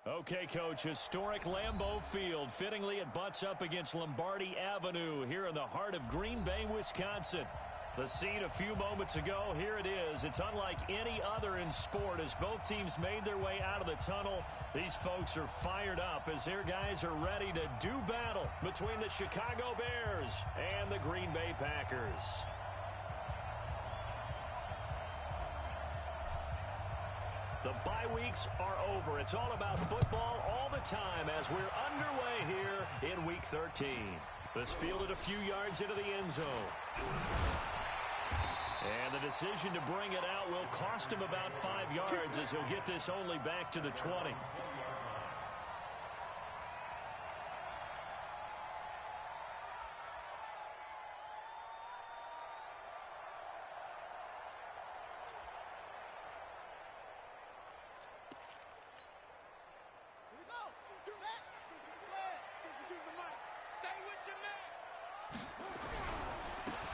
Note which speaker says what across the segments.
Speaker 1: Okay, Coach, historic Lambeau Field. Fittingly, it butts up against Lombardi Avenue here in the heart of Green Bay, Wisconsin. The scene a few moments ago, here it is. It's unlike any other in sport as both teams made their way out of the tunnel. These folks are fired up as their guys are ready to do battle between the Chicago Bears and the Green Bay Packers. The bye weeks are over. It's all about football all the time as we're underway here in Week 13. This fielded a few yards into the end zone. And the decision to bring it out will cost him about 5 yards as he'll get this only back to the 20.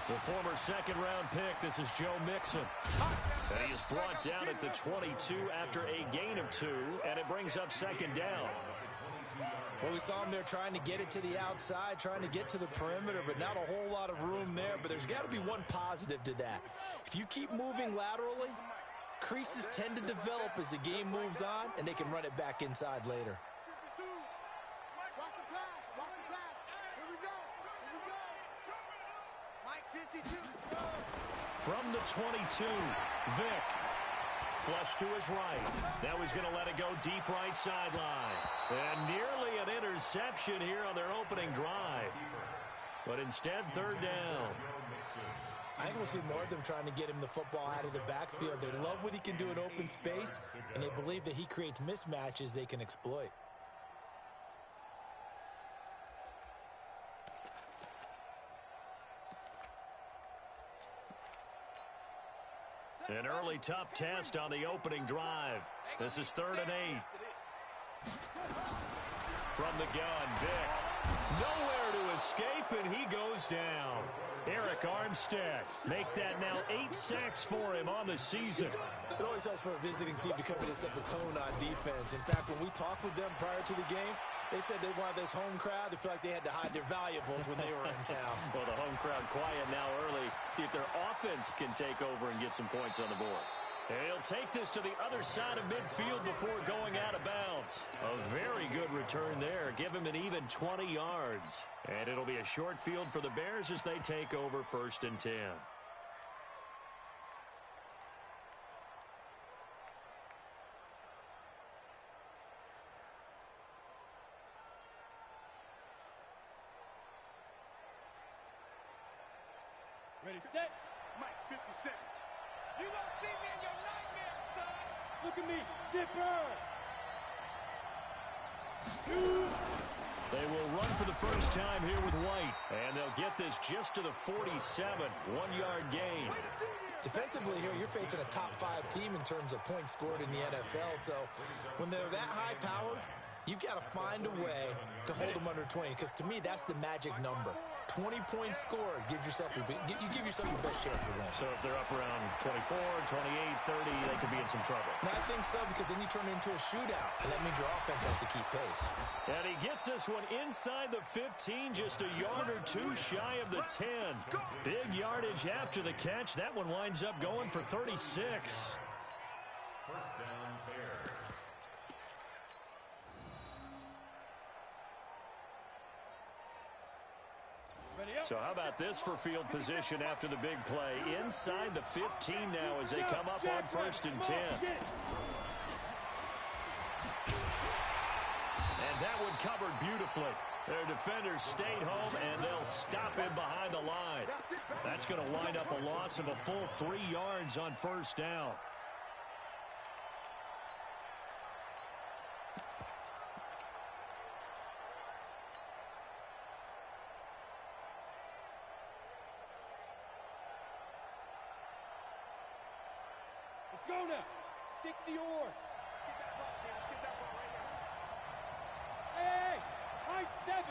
Speaker 1: The former second-round pick, this is Joe Mixon. And he is brought down at the 22 after a gain of 2, and it brings up second down.
Speaker 2: Well, we saw him there trying to get it to the outside, trying to get to the perimeter, but not a whole lot of room there. But there's got to be one positive to that. If you keep moving laterally, creases tend to develop as the game moves on, and they can run it back inside later.
Speaker 1: From the 22, Vick. Flush to his right. Now he's going to let it go deep right sideline. And nearly an interception here on their opening drive. But instead, third down.
Speaker 2: I think we'll see more of them trying to get him the football out of the backfield. They love what he can do in open space, and they believe that he creates mismatches they can exploit.
Speaker 1: An early tough test on the opening drive. This is 3rd and 8. From the gun, Vick. Nowhere to escape, and he goes down. Eric Armstead make that now 8 sacks for him on the season.
Speaker 2: It always helps for a visiting team to come in and set the tone on defense. In fact, when we talked with them prior to the game, they said they wanted this home crowd to feel like they had to hide their valuables when they were in town.
Speaker 1: Well, the home crowd quiet now early. See if their offense can take over and get some points on the board. And he'll take this to the other side of midfield before going out of bounds. A very good return there. Give him an even 20 yards. And it'll be a short field for the Bears as they take over 1st and 10.
Speaker 3: Ready, set. Mike, 57. You won't see me in your nightmare, son. Look at me, zipper.
Speaker 1: They will run for the first time here with White. And they'll get this just to the 47. 1-yard gain.
Speaker 2: Defensively here, you're facing a top 5 team in terms of points scored in the NFL. So when they're that high-powered, you've got to find a way to hold them under 20, because to me, that's the magic number. 20 points scored, you give yourself your best chance to win.
Speaker 1: So if they're up around 24, 28, 30, they could be in some trouble.
Speaker 2: And I think so, because then you turn it into a shootout, and that means your offense has to keep pace.
Speaker 1: And he gets this one inside the 15, just a yard or 2 shy of the 10. Big yardage after the catch. That one winds up going for 36.
Speaker 4: First down, Bears.
Speaker 1: So how about this for field position after the big play? Inside the 15 now as they come up on 1st and 10. And that one covered beautifully. Their defenders stayed home, and they'll stop him behind the line. That's going to wind up a loss of a full 3 yards on 1st down.
Speaker 3: Let's go now. 60 or. Let's get that ball, man. Let's get that ball right now. Hey, high 7.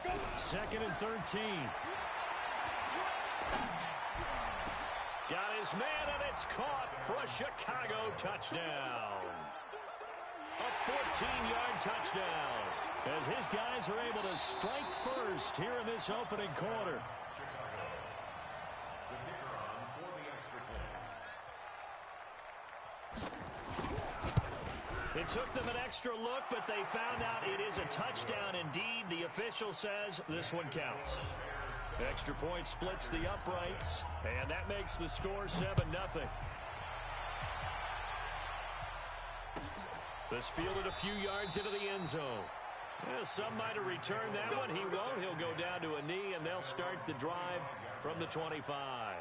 Speaker 3: Go.
Speaker 1: 2nd and 13. Got his man, and it's caught for a Chicago touchdown. A 14-yard touchdown as his guys are able to strike first here in this opening quarter. It took them an extra look, but they found out it is a touchdown indeed. The official says this one counts. Extra point splits the uprights, and that makes the score 7-0. This fielded a few yards into the end zone. Yeah, some might have returned that one. He won't. He'll go down to a knee, and they'll start the drive from the 25.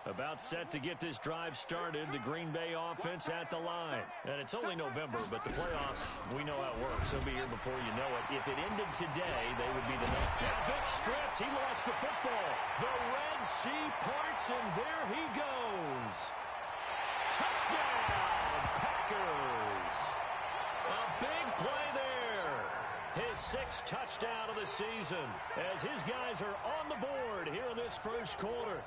Speaker 1: About set to get this drive started, the Green Bay offense at the line. And it's only November, but the playoffs, we know how it works. They'll be here before you know it. If it ended today, they would be the next. Now Vic stripped. He lost the football. The Red Sea parts, and there he goes. Touchdown, Packers. A big play there. His 6th touchdown of the season as his guys are on the board here in this first quarter.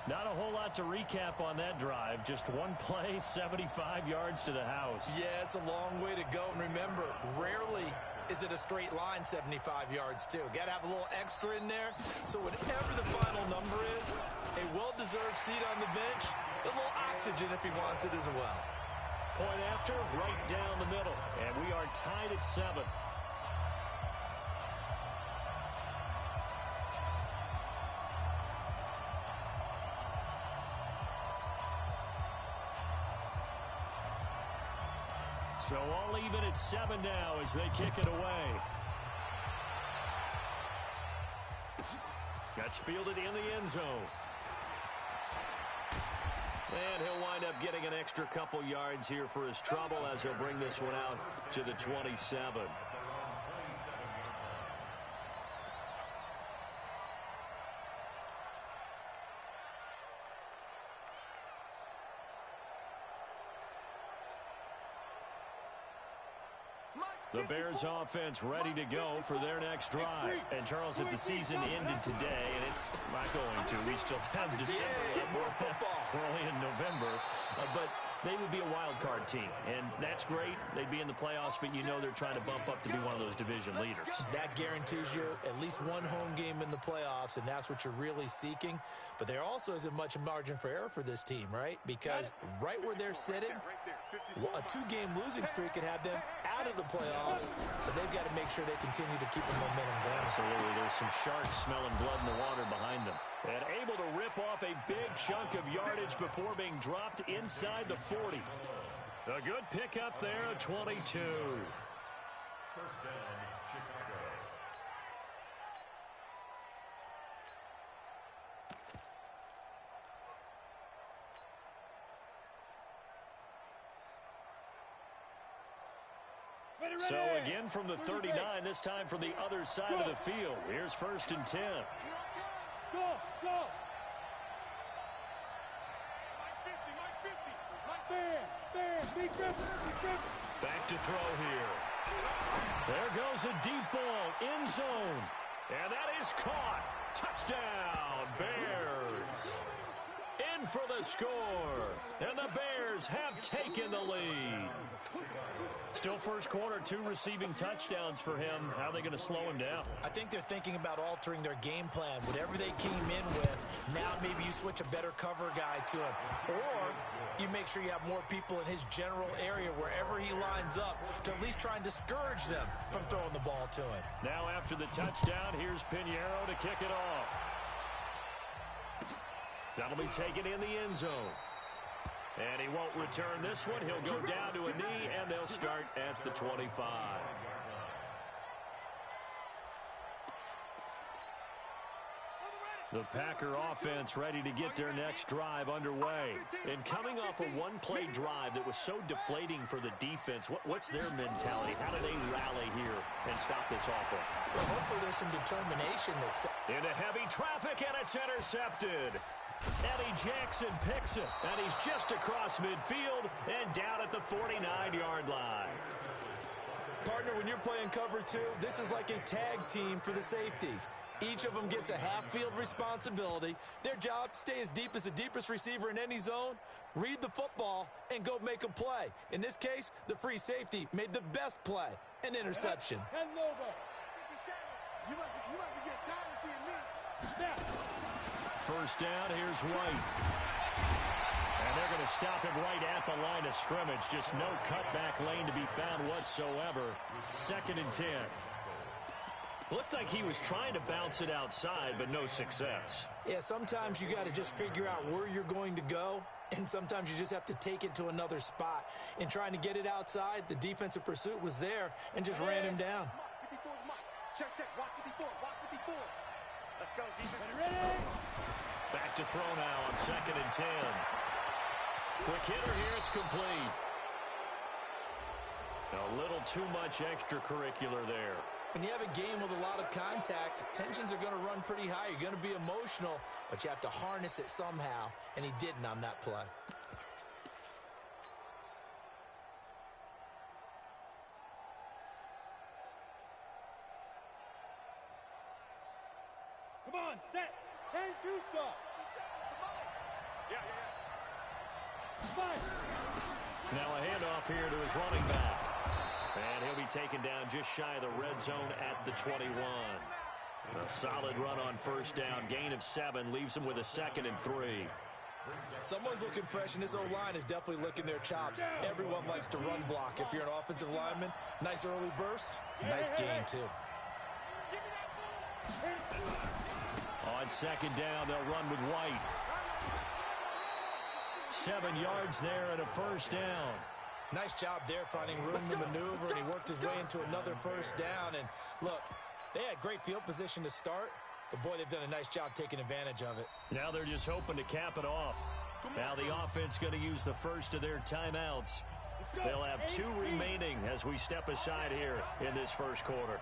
Speaker 1: Not a whole lot to recap on that drive. Just one play, 75 yards to the house.
Speaker 2: Yeah, it's a long way to go. And remember, rarely is it a straight line 75 yards, too. Got to have a little extra in there. So whatever the final number is, a well-deserved seat on the bench, a little oxygen if he wants it as well.
Speaker 1: Point after, right down the middle. And we are tied at 7. So all even at 7 now as they kick it away. That's fielded in the end zone. And he'll wind up getting an extra couple yards here for his trouble as he'll bring this one out to the 27. The Bears offense ready to go for their next drive. And Charles, if the season ended today, and it's not going to, we still have December. We're only in November. But they would be a wild card team. And that's great. They'd be in the playoffs, but you know they're trying to bump up to be one of those division leaders.
Speaker 2: That guarantees you at least one home game in the playoffs, and that's what you're really seeking. But there also isn't much margin for error for this team, right? Because right where they're sitting, a 2-game losing streak could have them out of the playoffs, so they've got to make sure they continue to keep the momentum down.
Speaker 1: Absolutely. There's some sharks smelling blood in the water behind them. And able to rip off a big chunk of yardage before being dropped inside the 40. A good pickup there, a 22. First down, Chicago. So again from the 39, this time from the other side of the field. Here's 1st and 10.
Speaker 3: Go, go. Mike 50.
Speaker 1: Back to throw here. There goes a deep ball, end zone. And that is caught. Touchdown, Bears. In for the score. And the Bears have taken the lead. Still first quarter, 2 receiving touchdowns for him. How are they going to slow him down?
Speaker 2: I think they're thinking about altering their game plan. Whatever they came in with, now maybe you switch a better cover guy to him. Or you make sure you have more people in his general area wherever he lines up to at least try and discourage them from throwing the ball to him.
Speaker 1: Now after the touchdown, here's Pinheiro to kick it off. That'll be taken in the end zone. And he won't return this one. He'll go down to a knee, and they'll start at the 25. The Packer offense ready to get their next drive underway. And coming off a one-play drive that was so deflating for the defense, what's their mentality? How do they rally here and stop this offense?
Speaker 2: Well, hopefully there's some determination.
Speaker 1: Into heavy traffic, and it's intercepted. Eddie Jackson picks it, and he's just across midfield and down at the 49-yard line.
Speaker 2: Partner when you're playing cover two, this is like a tag team for the safeties. Each of them gets a half-field responsibility. Their job, stay as deep as the deepest receiver in any zone, read the football, and go make a play. In this case, the free safety made the best play, an interception.
Speaker 3: 10 over. 57. You must be getting tired of seeing me. Snap.
Speaker 1: First down, here's White. And they're going to stop him right at the line of scrimmage. Just no cutback lane to be found whatsoever. 2nd and 10. Looked like he was trying to bounce it outside, but no success.
Speaker 2: Yeah, sometimes you got to just figure out where you're going to go, and sometimes you just have to take it to another spot. In trying to get it outside, the defensive pursuit was there and just ran him down.
Speaker 3: 54 is Mike. Check. Watch 54. Watch 54. Let's go, defense. Ready?
Speaker 1: Back to throw now on 2nd and 10. Quick hitter here, it's complete. A little too much extracurricular there.
Speaker 2: When you have a game with a lot of contact, tensions are going to run pretty high. You're going to be emotional, but you have to harness it somehow, and he didn't on that play.
Speaker 3: Come on, set. 10-2, sir. Yeah. Fine.
Speaker 1: Now a handoff here to his running back. And he'll be taken down just shy of the red zone at the 21. A solid run on first down. Gain of 7 leaves him with a 2nd and 3.
Speaker 2: Someone's looking fresh, and this O-line is definitely licking their chops. Everyone likes to run block. If you're an offensive lineman, nice early burst, nice gain, too.
Speaker 1: On 2nd down, they'll run with White. 7 yards there and a first down.
Speaker 2: Nice job there finding room to maneuver, and he worked his way into another first down. And look, they had great field position to start, but boy, they've done a nice job taking advantage of it.
Speaker 1: Now they're just hoping to cap it off. Now the offense going to use the first of their timeouts. They'll have 2 remaining as we step aside here in this first quarter.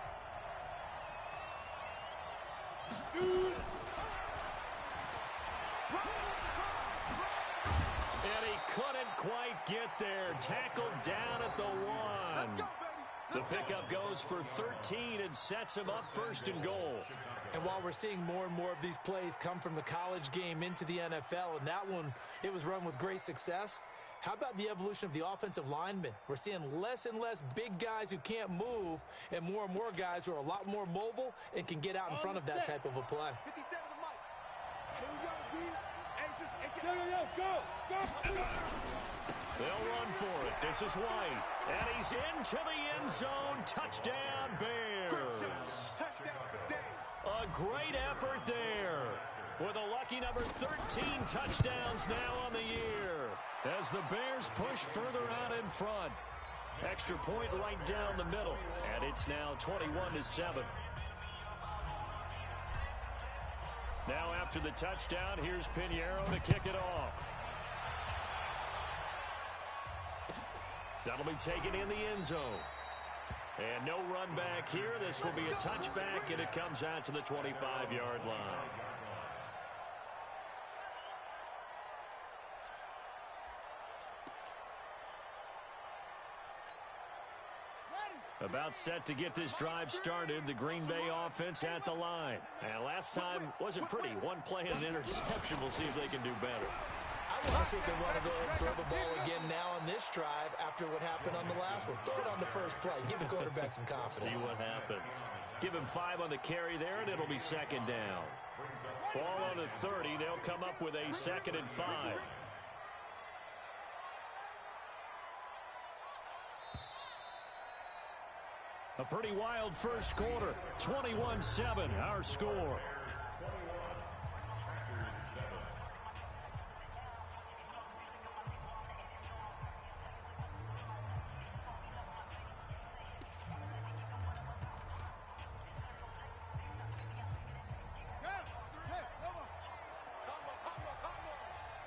Speaker 1: And he couldn't quite get there. Tackled down at the 1. The pickup goes for 13 and sets him up 1st and goal.
Speaker 2: And while we're seeing more and more of these plays come from the college game into the NFL, and that one, it was run with great success, how about the evolution of the offensive linemen? We're seeing less and less big guys who can't move and more guys who are a lot more mobile and can get out in front of that type of a play.
Speaker 3: 57 to Mike. Here we go, D. Go.
Speaker 1: They'll run for it. This is White. And he's into the end zone. Touchdown, Bears.
Speaker 3: Touchdown for Days.
Speaker 1: A great effort there. With a lucky number 13 touchdowns now on the year. As the Bears push further out in front. Extra point right down the middle. And it's now 21-7. Now after the touchdown, here's Pinheiro to kick it off. That'll be taken in the end zone. And no run back here. This will be a touchback, and it comes out to the 25-yard line. About set to get this drive started, the Green Bay offense at the line. And last time wasn't pretty. One play and an interception. We'll see if they can do better.
Speaker 2: I want to see if they want to go ahead and throw the ball again now on this drive after what happened on the last one. Throw it on the first play. Give the quarterback some confidence.
Speaker 1: See what happens. Give him 5 on the carry there, and it'll be 2nd down. Ball on the 30. They'll come up with a 2nd and 5. A pretty wild first quarter. 21-7, our score.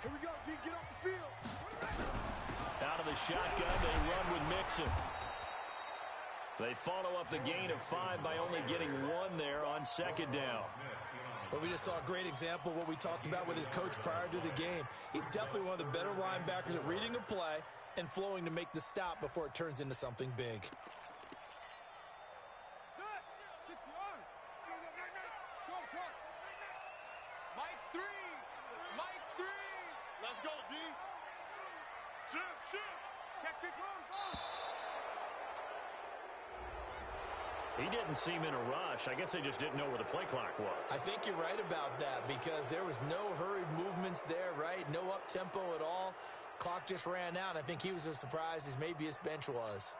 Speaker 3: Here we go, D. Get off the field.
Speaker 1: Out of the shotgun, they run with Mixon. They follow up the gain of 5 by only getting 1 there on 2nd down.
Speaker 2: But we just saw a great example of what we talked about with his coach prior to the game. He's definitely one of the better linebackers at reading a play and flowing to make the stop before it turns into something big.
Speaker 3: Let's go, D. Shift. Check it, go.
Speaker 1: He didn't seem in a rush. I guess they just didn't know where the play clock was.
Speaker 2: I think you're right about that because there was no hurried movements there, right? No up-tempo at all. Clock just ran out. I think he was as surprised as maybe his bench was.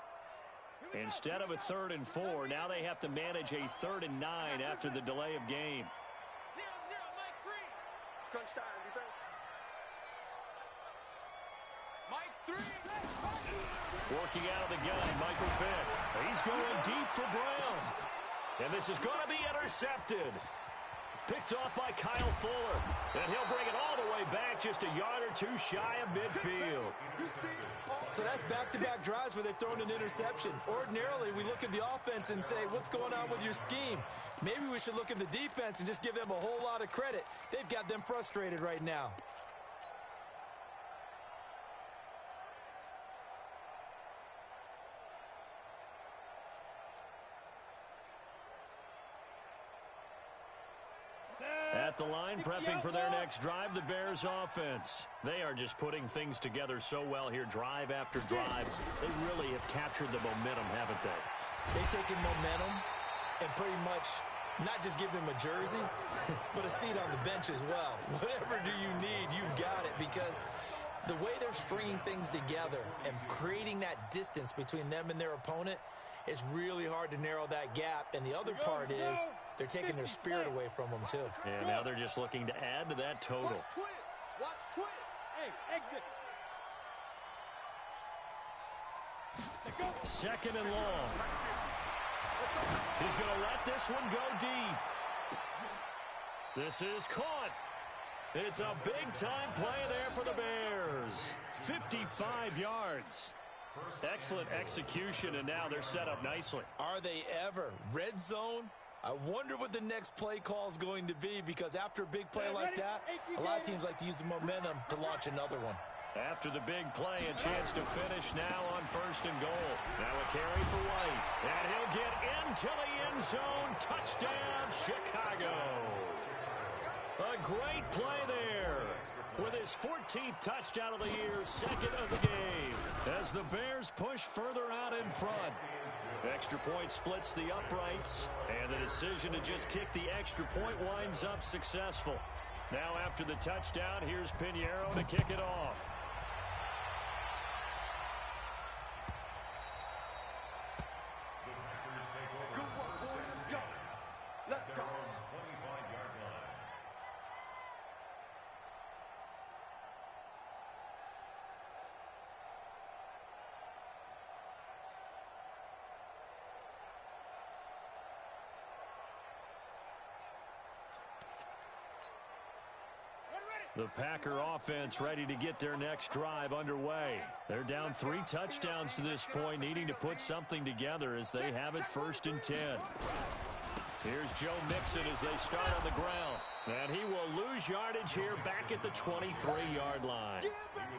Speaker 1: Instead of a 3rd and 4, now they have to manage a 3rd and 9 after the delay of game.
Speaker 3: 0-0, Mike 3. Crunch time, defense. Mike 3.
Speaker 1: Working out of the gun, Michael Vick. He's going deep for Brown. And this is going to be intercepted. Picked off by Kyle Fuller. And he'll bring it all the way back just a yard or two shy of midfield.
Speaker 2: So that's back-to-back drives where they've thrown an interception. Ordinarily, we look at the offense and say, what's going on with your scheme? Maybe we should look at the defense and just give them a whole lot of credit. They've got them frustrated right now.
Speaker 1: At the line, prepping for their next drive, the Bears offense. They are just putting things together so well here, drive after drive. They really have captured the momentum, haven't they?
Speaker 2: They've taken momentum and pretty much not just give them a jersey, but a seat on the bench as well. Whatever do you need, you've got it, because the way they're stringing things together and creating that distance between them and their opponent, it's really hard to narrow that gap. And the other part is they're taking their spirit away from them, too.
Speaker 1: And now they're just looking to add to that total.
Speaker 3: Watch twist. Hey, exit.
Speaker 1: 2nd and long. He's going to let this one go deep. This is caught. It's a big-time play there for the Bears. 55 yards. Excellent execution, and now they're set up nicely.
Speaker 2: Are they ever? Red zone? I wonder what the next play call is going to be, because after a big play like that, a lot of teams like to use the momentum to launch another one.
Speaker 1: After the big play, a chance to finish now on 1st and goal. Now a carry for White, and he'll get into the end zone. Touchdown, Chicago. A great play there. With his 14th touchdown of the year, 2nd of the game, as the Bears push further out in front. Extra point splits the uprights, and the decision to just kick the extra point winds up successful. Now after the touchdown, here's Pinheiro to kick it off.
Speaker 3: Let's go.
Speaker 1: The Packer offense ready to get their next drive underway. They're down 3 touchdowns to this point, needing to put something together as they have it 1st and 10. Here's Joe Mixon as they start on the ground. And he will lose yardage here back at the 23-yard line.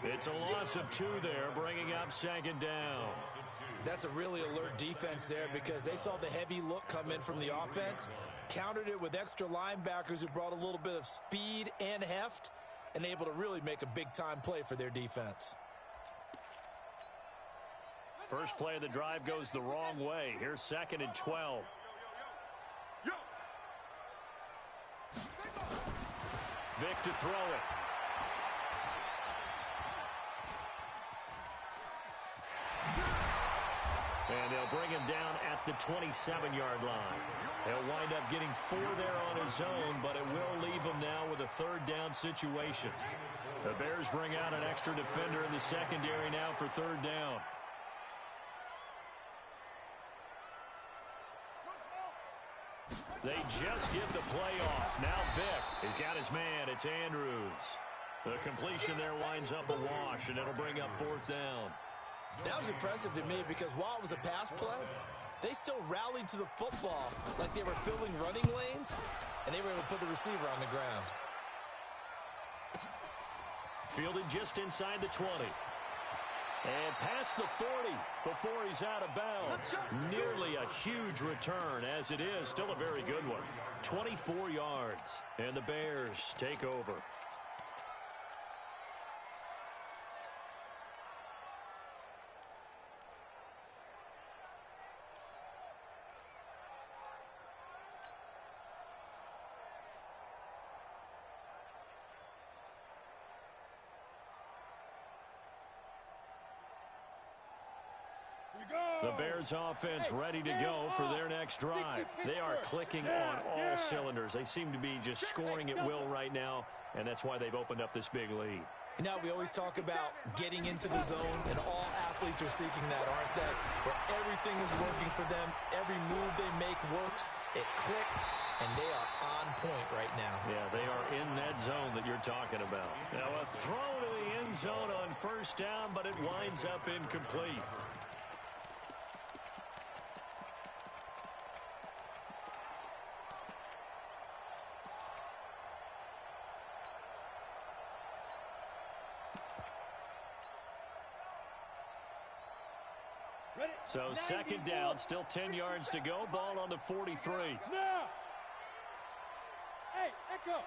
Speaker 1: It's a loss of 2 there, bringing up 2nd down.
Speaker 2: That's a really alert defense there, because they saw the heavy look come in from the offense, countered it with extra linebackers who brought a little bit of speed and heft, and able to really make a big-time play for their defense.
Speaker 1: First play of the drive goes the wrong way. Here's 2nd and 12. Vick to throw it. And they'll bring him down at the 27-yard line. He'll wind up getting 4 there on his own, but it will leave him now with a 3rd down situation. The Bears bring out an extra defender in the secondary now for 3rd down. They just get the play off. Now Vick has got his man. It's Andrews. The completion there winds up a wash, and it'll bring up 4th down.
Speaker 2: That was impressive to me, because while it was a pass play, they still rallied to the football like they were filling running lanes, and they were able to put the receiver on the ground.
Speaker 1: Fielded just inside the 20. And past the 40 before he's out of bounds. Nearly a huge return, as it is. Still a very good one. 24 yards. And the Bears take over. The Bears offense ready to go for their next drive. They are clicking on all cylinders. They seem to be just scoring at will right now, and that's why they've opened up this big lead.
Speaker 2: You know, we always talk about getting into the zone, and all athletes are seeking that, aren't they? Where everything is working for them, every move they make works, it clicks, and they are on point right now.
Speaker 1: Yeah, they are in that zone that you're talking about. Now a throw to the end zone on first down, but it winds up incomplete. So second down, still 10 yards to go. Ball on the 43.
Speaker 3: Now! Hey, Echo!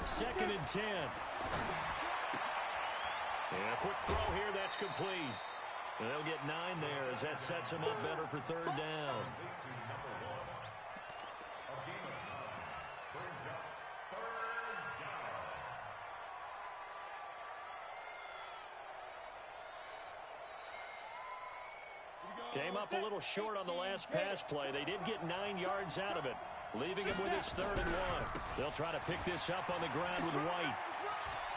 Speaker 1: Second and 10. Yeah, quick throw here. That's complete. And they'll get 9 there as that sets them up better for third down. Came up a little short on the last pass play. They did get 9 yards out of it, leaving him with his 3rd and 1. They'll try to pick this up on the ground with White.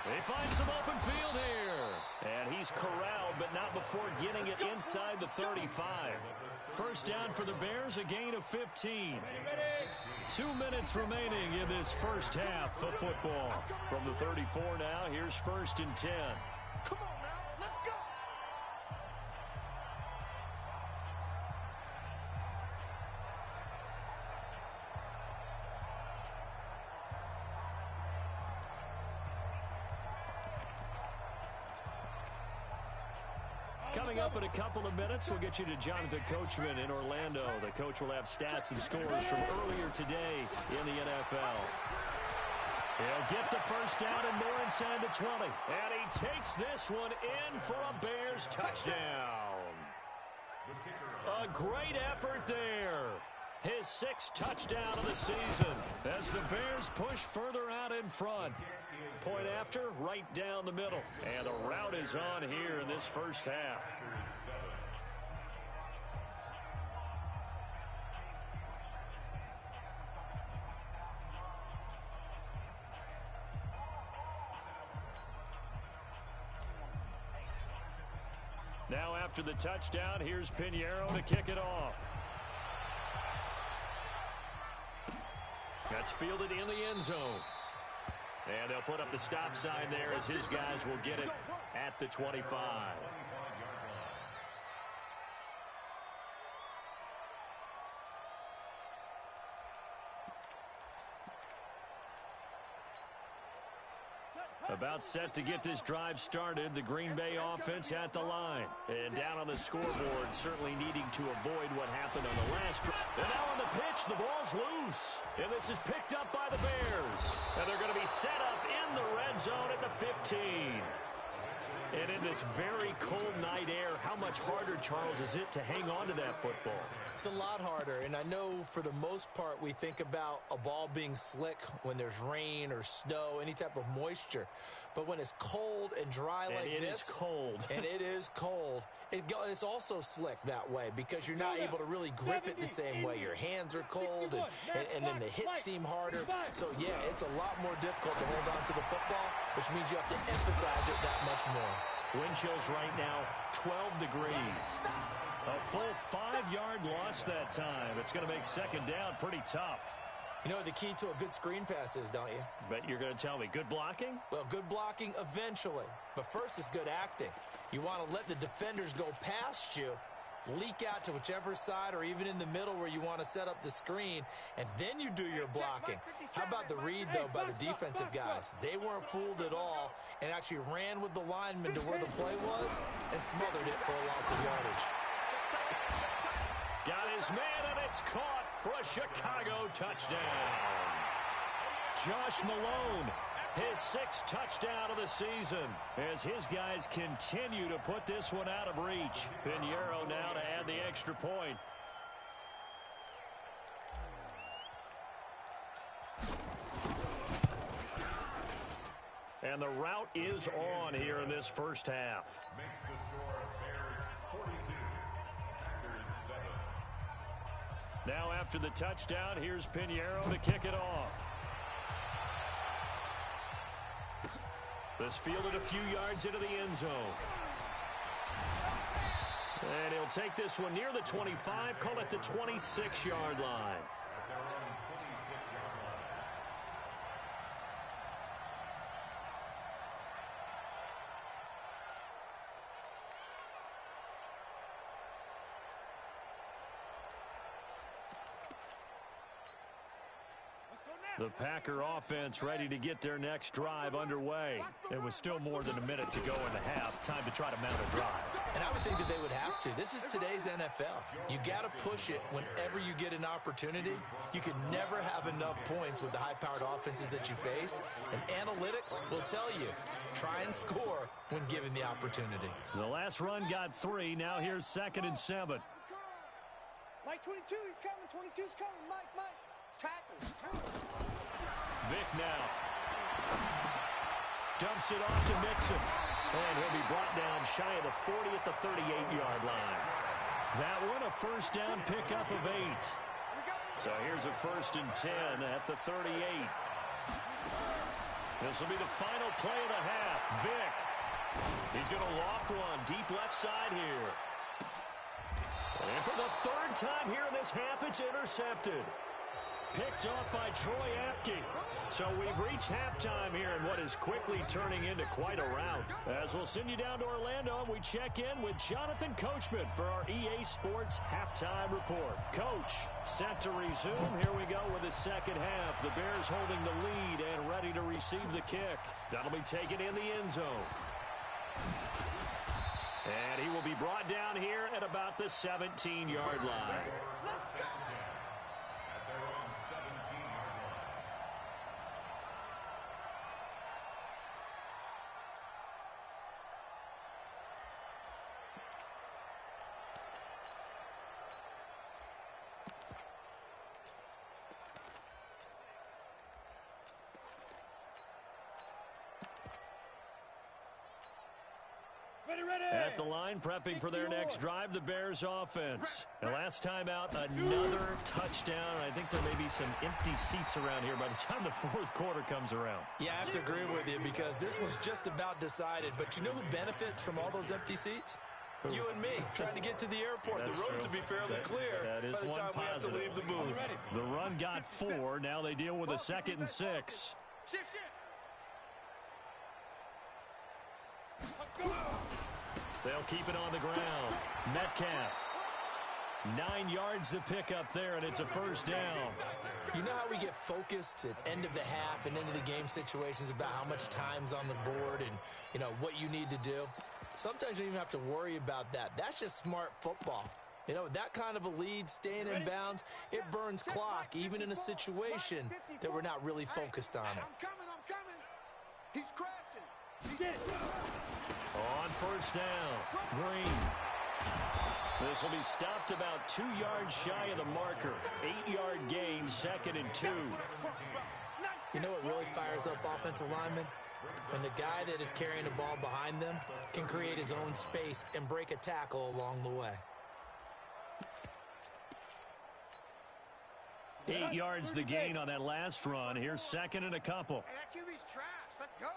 Speaker 1: They find some open field here. And he's corralled, but not before getting it inside the 35. First down for the Bears, a gain of 15. 2 minutes remaining in this first half of football. From the 34 now, here's 1st and 10.
Speaker 4: Come on now, let's go.
Speaker 1: Coming up in a couple of minutes, we'll get you to Jonathan Coachman in Orlando. The coach will have stats and scores from earlier today in the NFL. He'll get the first down and more inside the 20. And he takes this one in for a Bears touchdown. A great effort there. His 6th touchdown of the season as the Bears push further out in front. Point after, right down the middle. And the route is on here in this first half. Now after the touchdown, here's Pinheiro to kick it off. That's fielded in the end zone. And they'll put up the stop sign there as his guys will get it at the 25. About set to get this drive started. The Green Bay offense at the line. And down on the scoreboard, certainly needing to avoid what happened on the last drive. And now on the pitch, the ball's loose. And this is picked up by the Bears. And they're going to be set up in the red zone at the 15. And in this very cold night air, how much harder, Charles, is it to hang on to that football?
Speaker 2: It's a lot harder, and I know for the most part we think about a ball being slick when there's rain or snow, any type of moisture. But when it's cold and dry like this.
Speaker 1: And it is cold.
Speaker 2: And it is cold. It's also slick that way because you're not able to really grip it the same way. Your hands are cold, and then the hits seem harder. So, yeah, it's a lot more difficult to hold on to the football, which means you have to emphasize it that much more.
Speaker 1: Wind chills right now, 12 degrees. A full 5-yard loss that time. It's going to make second down pretty tough.
Speaker 2: You know what the key to a good screen pass is, don't you?
Speaker 1: Bet you're going to tell me. Good blocking?
Speaker 2: Well, good blocking eventually. But first is good acting. You want to let the defenders go past you, leak out to whichever side or even in the middle where you want to set up the screen, and then you do your blocking. How about the read, though, by the defensive guys? They weren't fooled at all and actually ran with the lineman to where the play was and smothered it for a loss of yardage.
Speaker 1: Got his man, and it's caught for a Chicago touchdown. Josh Malone, his 6th touchdown of the season, as his guys continue to put this one out of reach. Pinheiro now to add the extra point. And the route is on here in this first half.
Speaker 5: Makes the score Bears 42, Packers 7.
Speaker 1: Now after the touchdown, here's Pinheiro to kick it off. This fielded a few yards into the end zone. And he'll take this one near the 25, call it the 26-yard line. The Packer offense ready to get their next drive underway. It was still more than a minute to go in the half. Time to try to mount a drive.
Speaker 2: And I would think that they would have to. This is today's NFL. You got to push it whenever you get an opportunity. You can never have enough points with the high-powered offenses that you face. And analytics will tell you, try and score when given the opportunity.
Speaker 1: The last run got 3. Now here's 2nd and 7.
Speaker 3: Mike 22, he's coming. 22's coming. Mike. Tackle.
Speaker 1: Vick now. Dumps it off to Mixon. And he'll be brought down shy of the 40 at the 38-yard line. That one a first down pickup of 8. So here's a 1st and 10 at the 38. This will be the final play of the half. Vick. He's going to loft one deep left side here. And for the 3rd time here in this half, it's intercepted. Picked off by Troy Apke. So we've reached halftime here in what is quickly turning into quite a rout. As we'll send you down to Orlando, and we check in with Jonathan Coachman for our EA Sports Halftime Report. Coach, set to resume. Here we go with the second half. The Bears holding the lead and ready to receive the kick. That'll be taken in the end zone. And he will be brought down here at about the 17-yard line.
Speaker 3: Let's go.
Speaker 5: At their own 17-yard line.
Speaker 3: Ready.
Speaker 1: At the line, prepping for their next drive, the Bears offense. And last time out, another touchdown. I think there may be some empty seats around here by the time the 4th quarter comes around.
Speaker 2: Yeah, I have to agree with you because this one's just about decided. But you know who benefits from all those empty seats? You and me, trying to get to the airport.
Speaker 1: That's
Speaker 2: the roads
Speaker 1: true.
Speaker 2: will be fairly clear
Speaker 1: that is
Speaker 2: by the
Speaker 1: one
Speaker 2: time we have to
Speaker 1: positive.
Speaker 2: leave the booth.
Speaker 1: The run got 4. Now they deal with a 2nd and 6.
Speaker 3: Shift.
Speaker 1: They'll keep it on the ground. Metcalf. 9 yards to pick up there, and it's a first down.
Speaker 2: You know how we get focused at end of the half and into the game situations about how much time's on the board and, you know, what you need to do? Sometimes you don't even have to worry about that. That's just smart football. You know, that kind of a lead, staying in bounds, it burns clock, even in a situation that we're not really focused on it.
Speaker 4: I'm coming. He's crashing.
Speaker 1: On first down, Green. This will be stopped about 2 yards shy of the marker. 8-yard gain, 2nd and 2.
Speaker 2: You know what really fires up offensive linemen? When the guy that is carrying the ball behind them can create his own space and break a tackle along the way.
Speaker 1: 8 yards the gain on that last run. Here's 2nd and a couple.
Speaker 4: Hey, that QB's trash. Let's go.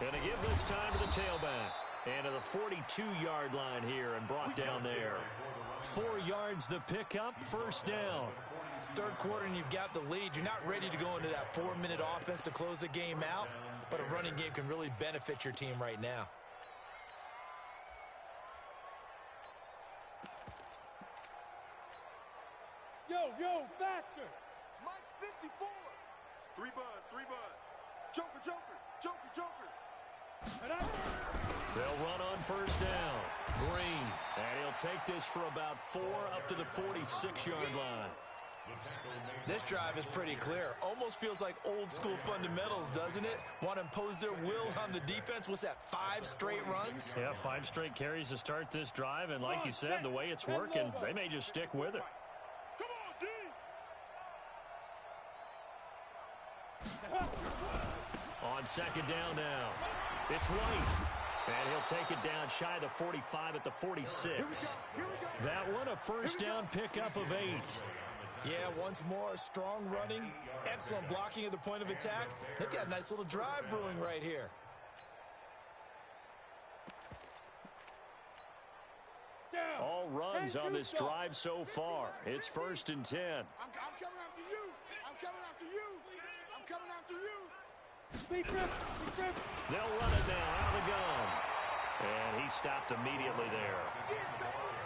Speaker 1: And a give this time to the tailback. And to the 42-yard line here and brought down there. 4 yards the pickup, first down.
Speaker 2: 3rd quarter and you've got the lead. You're not ready to go into that 4-minute offense to close the game out, but a running game can really benefit your team right now.
Speaker 3: Yo, faster.
Speaker 4: Mike 54. 3 buzz. Joker.
Speaker 1: They'll run on first down. Green. And he'll take this for about 4 up to the 46-yard line.
Speaker 2: This drive is pretty clear. Almost feels like old school fundamentals, doesn't it? Want to impose their will on the defense. What's that, 5 straight runs?
Speaker 1: Yeah, 5 straight carries to start this drive. And like you said, the way it's working, they may just stick with it.
Speaker 3: Come on, D.
Speaker 1: On second down now, it's White. And he'll take it down shy of the 45 at the 46. That one a first down pickup of 8.
Speaker 2: Yeah, once more, strong running, excellent blocking at the point of attack. They've got a nice little drive brewing right here.
Speaker 1: All runs on this drive so far. It's 1st and 10.
Speaker 4: I'm coming after you. I'm coming after you. I'm coming after you.
Speaker 1: They'll run it now out of the gun. And he stopped immediately there.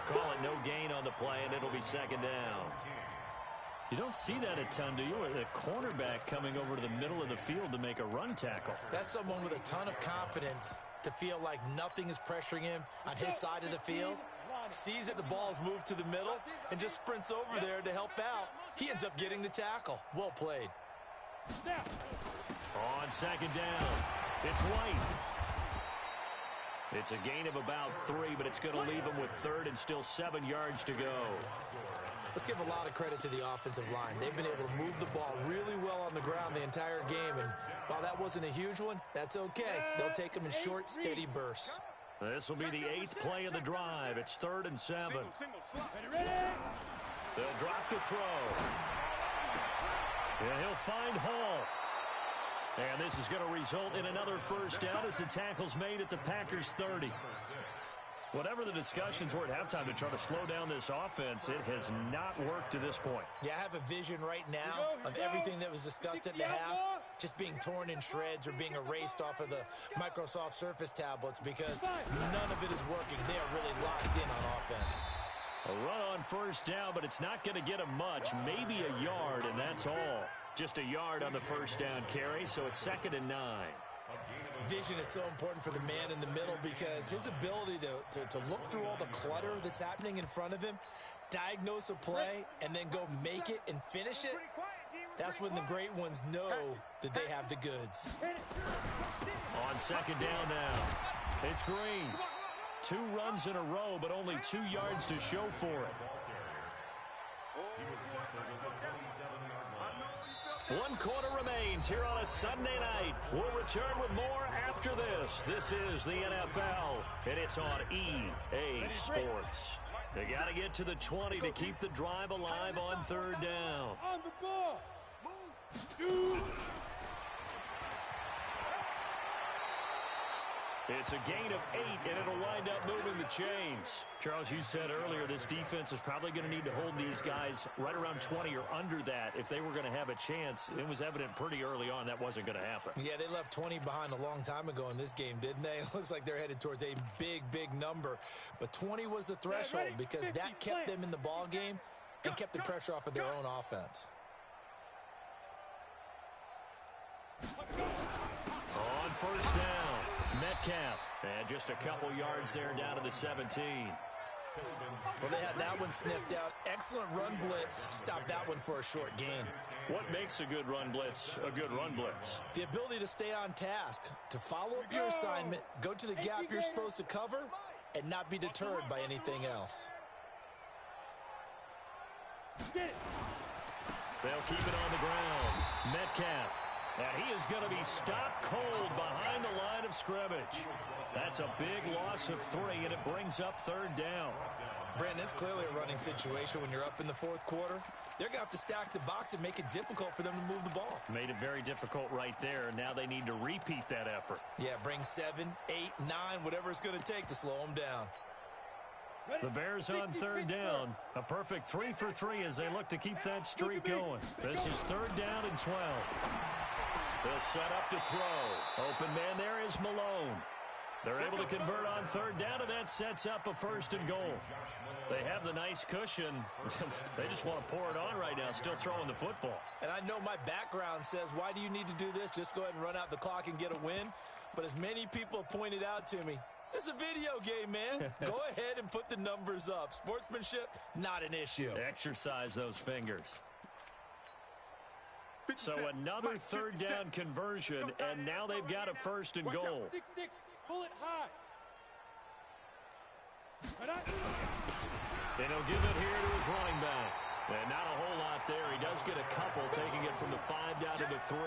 Speaker 1: Call it no gain on the play, and it'll be 2nd down. You don't see that a ton, do you? A cornerback coming over to the middle of the field to make a run tackle.
Speaker 2: That's someone with a ton of confidence to feel like nothing is pressuring him on his side of the field. Sees that the ball's moved to the middle and just sprints over there to help out. He ends up getting the tackle. Well played.
Speaker 1: On 2nd down, it's White. It's a gain of about 3, but it's going to leave him with 3rd and still 7 yards to go.
Speaker 2: Let's give a lot of credit to the offensive line. They've been able to move the ball really well on the ground the entire game, and while that wasn't a huge one, that's okay. They'll take them in short, steady bursts.
Speaker 1: This will be the 8th play of the drive. It's 3rd and 7. They'll drop to throw. And he'll find Hall. And this is going to result in another first down as the tackle's made at the Packers' 30. Whatever the discussions were at halftime to try to slow down this offense, it has not worked to this point.
Speaker 2: Yeah, I have a vision right now of everything that was discussed at the half just being torn in shreds or being erased off of the Microsoft Surface tablets because none of it is working. They are really locked in on offense.
Speaker 1: A run on first down, but it's not going to get him much, maybe a yard, and that's all. Just a yard on the first down carry, so it's 2nd and 9.
Speaker 2: Vision is so important for the man in the middle because his ability to look through all the clutter that's happening in front of him, diagnose a play, and then go make it and finish it, that's when the great ones know that they have the goods.
Speaker 1: On 2nd down now, it's Green. 2 runs in a row, but only 2 yards to show for it. 1 quarter remains here on a Sunday night. We'll return with more after this. This is the NFL, and it's on EA Sports. They got to get to the 20 to keep the drive alive on 3rd down.
Speaker 3: On the ball. Shoot.
Speaker 1: It's a gain of 8, and it'll wind up moving the chains. Charles, you said earlier this defense is probably going to need to hold these guys right around 20 or under that if they were going to have a chance. It was evident pretty early on that wasn't going to happen.
Speaker 2: Yeah, they left 20 behind a long time ago in this game, didn't they? It looks like they're headed towards a big, big number. But 20 was the threshold because that kept them in the ball game and kept the pressure off of their own offense.
Speaker 1: On first down, Metcalf. And just a couple yards there down to the 17.
Speaker 2: Well, they had that one sniffed out. Excellent run blitz. Stopped that one for a short gain.
Speaker 1: What makes a good run blitz a good run blitz?
Speaker 2: The ability to stay on task, to follow up your assignment, go to the gap you're supposed to cover, and not be deterred by anything else.
Speaker 1: They'll keep it on the ground. Metcalf. And he is going to be stopped cold behind the line of scrimmage. That's a big loss of 3, and it brings up 3rd down.
Speaker 2: Brandon, it's clearly a running situation when you're up in the 4th quarter. They're going to have to stack the box and make it difficult for them to move the ball.
Speaker 1: Made it very difficult right there. Now they need to repeat that effort.
Speaker 2: Yeah, bring 7, 8, 9, whatever it's going to take to slow them down.
Speaker 1: The Bears on 3rd down. A perfect 3 for 3 as they look to keep that streak going. This is 3rd down and 12. They'll set up to throw. Open man there is Malone. They're able to convert on 3rd down, and that sets up a 1st and goal. They have the nice cushion. They just want to pour it on right now, still throwing the football.
Speaker 2: And I know my background says, why do you need to do this? Just go ahead and run out the clock and get a win. But as many people have pointed out to me, this is a video game, man. Go ahead and put the numbers up. Sportsmanship, not an issue.
Speaker 1: Exercise those fingers. So another 3rd down conversion, and now they've got a 1st and goal.
Speaker 3: 6-6, pull it high.
Speaker 1: And he'll give it here to his running back. And not a whole lot there. He does get a couple, taking it from the 5 down to the 3.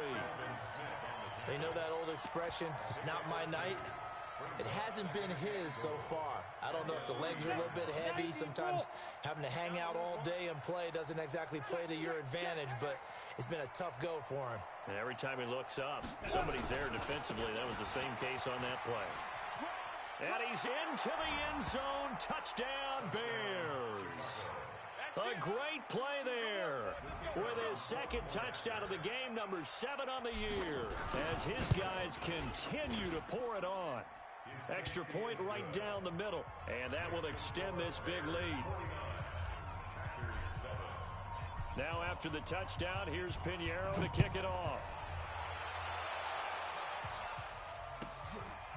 Speaker 2: They know that old expression, it's not my night. It hasn't been his so far. I don't know if the legs are a little bit heavy. Sometimes having to hang out all day and play doesn't exactly play to your advantage, but it's been a tough go for him.
Speaker 1: And every time he looks up, somebody's there defensively. That was the same case on that play. And he's into the end zone. Touchdown, Bears. A great play there. With his second touchdown of the game, number 7 on the year, as his guys continue to pour it on. Extra point right down the middle, and that will extend this big lead. Now after the touchdown, here's Pinheiro to kick it off.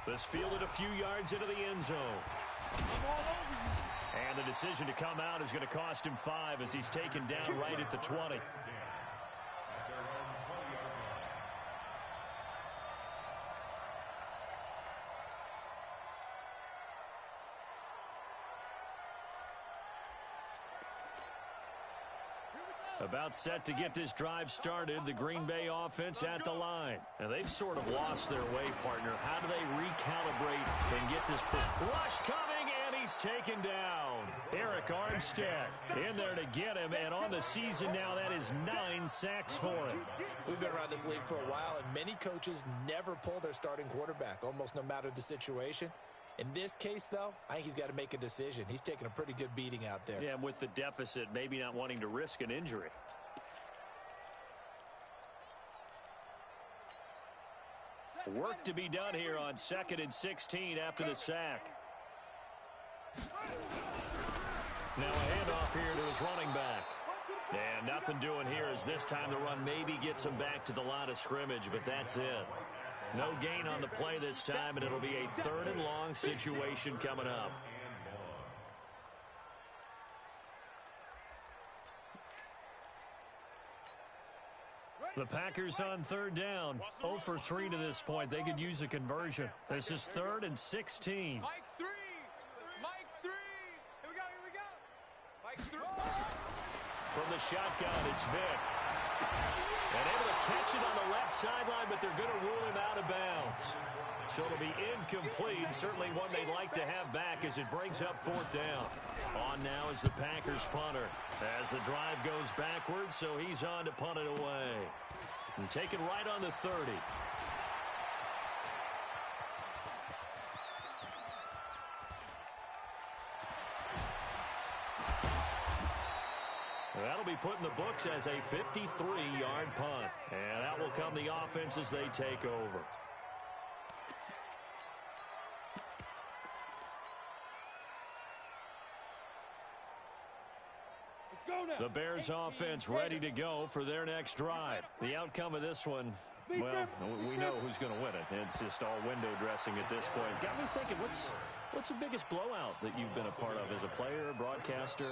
Speaker 1: This fielded a few yards into the end zone. And the decision to come out is going to cost him 5 as he's taken down right at the 20. About set to get this drive started, the Green Bay offense at the line. And they've sort of lost their way, partner. How do they recalibrate and get this rush coming, and he's taken down. Arik Armstead in there to get him, and on the season now, that is 9 sacks for him.
Speaker 2: We've been around this league for a while, and many coaches never pull their starting quarterback, almost no matter the situation. In this case, though, I think he's got to make a decision. He's taking a pretty good beating out there.
Speaker 1: Yeah, and with the deficit, maybe not wanting to risk an injury. Work to be done here on 2nd and 16 after the sack. Now a handoff here to his running back. And nothing doing here as this time the run maybe gets him back to the line of scrimmage, but that's it. No gain on the play this time, and it'll be a 3rd and long situation coming up. The Packers on 3rd down. 0 for 3 to this point. They could use a conversion. This is 3rd and 16.
Speaker 4: Mike 3. Mike 3. Here we go. Mike 3.
Speaker 1: From the shotgun, it's Vick. And able to catch it on the left sideline, but they're going to rule him out of bounds. So it'll be incomplete. Certainly one they'd like to have back as it brings up 4th down. On now is the Packers punter as the drive goes backwards, so he's on to punt it away. And take it right on the 30. That'll be put in the books as a 53-yard punt. And that will come the offense as they take over. The Bears offense ready to go for their next drive. The outcome of this one, well, we know who's going to win it. It's just all window dressing at this point. Got me thinking, what's the biggest blowout that you've been a part of as a player, broadcaster?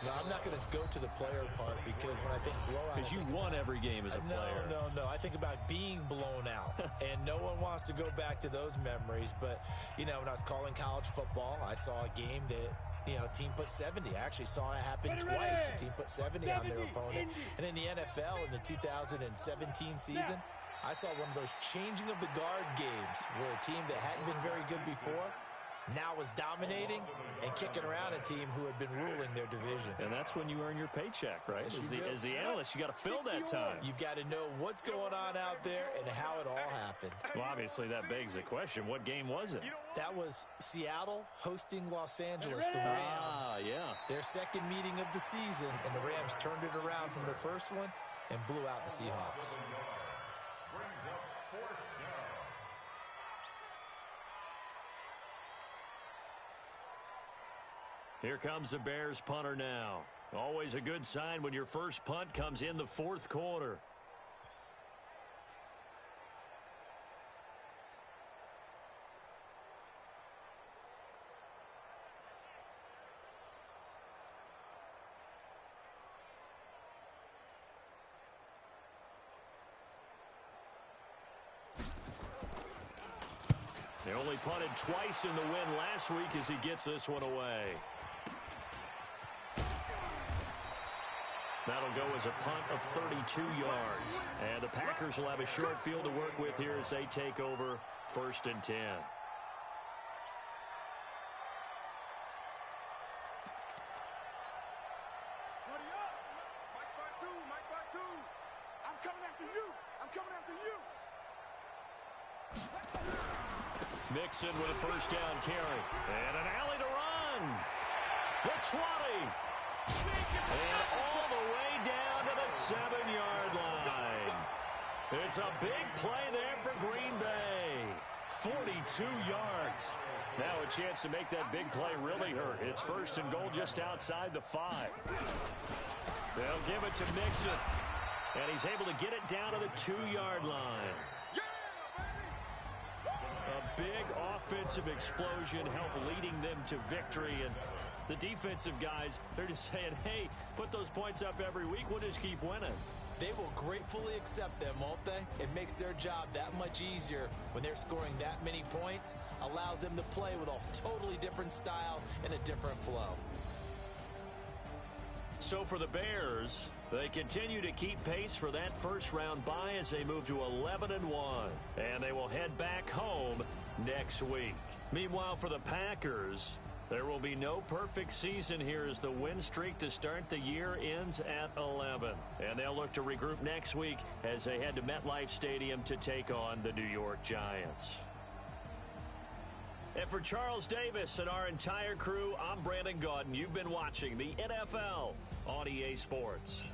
Speaker 2: No, I'm not going to go to the player part because when I think blowout...
Speaker 1: Because you won every game as a player.
Speaker 2: No. I think about being blown out, and no one wants to go back to those memories. But, you know, when I was calling college football, I saw a game that, you know, team put 70. I actually saw it happen twice. A team put 70 on their opponent. And in the NFL, in the 2017 season, I saw one of those changing of the guard games where a team that hadn't been very good before now was dominating and kicking around a team who had been ruling their division.
Speaker 1: And that's when you earn your paycheck, right?
Speaker 2: Yes,
Speaker 1: As the analyst, you got to fill that time.
Speaker 2: You've got to know what's going on out there and how it all happened.
Speaker 1: Well, obviously, that begs the question, what game was it?
Speaker 2: That was Seattle hosting Los Angeles, the Rams.
Speaker 1: Yeah.
Speaker 2: Their second meeting of the season, and the Rams turned it around from their first one and blew out the Seahawks.
Speaker 1: Here comes the Bears punter now. Always a good sign when your first punt comes in the 4th quarter. They only punted twice in the win last week as he gets this one away. The That'll go as a punt of 32 yards. And the Packers will have a short field to work with here as they take over 1st and 10.
Speaker 4: I'm coming after you. I'm coming after you.
Speaker 1: Mixon with a 1st down carry. And an alley to run. The 20. And all the way down to the 7-yard line. It's a big play there for Green Bay. 42 yards. Now a chance to make that big play really hurt. It's 1st and goal just outside the 5. They'll give it to Mixon. And he's able to get it down to the 2-yard line. A big offensive explosion helped leading them to victory. And the defensive guys, they're just saying, hey, put those points up every week. We'll just keep winning.
Speaker 2: They will gratefully accept them, won't they? It makes their job that much easier when they're scoring that many points. Allows them to play with a totally different style and a different flow.
Speaker 1: So for the Bears, they continue to keep pace for that first-round bye as they move to 11-1. And they will head back home next week. Meanwhile, for the Packers, there will be no perfect season here as the win streak to start the year ends at 11. And they'll look to regroup next week as they head to MetLife Stadium to take on the New York Giants. And for Charles Davis and our entire crew, I'm Brandon Gaudin. You've been watching the NFL on EA Sports.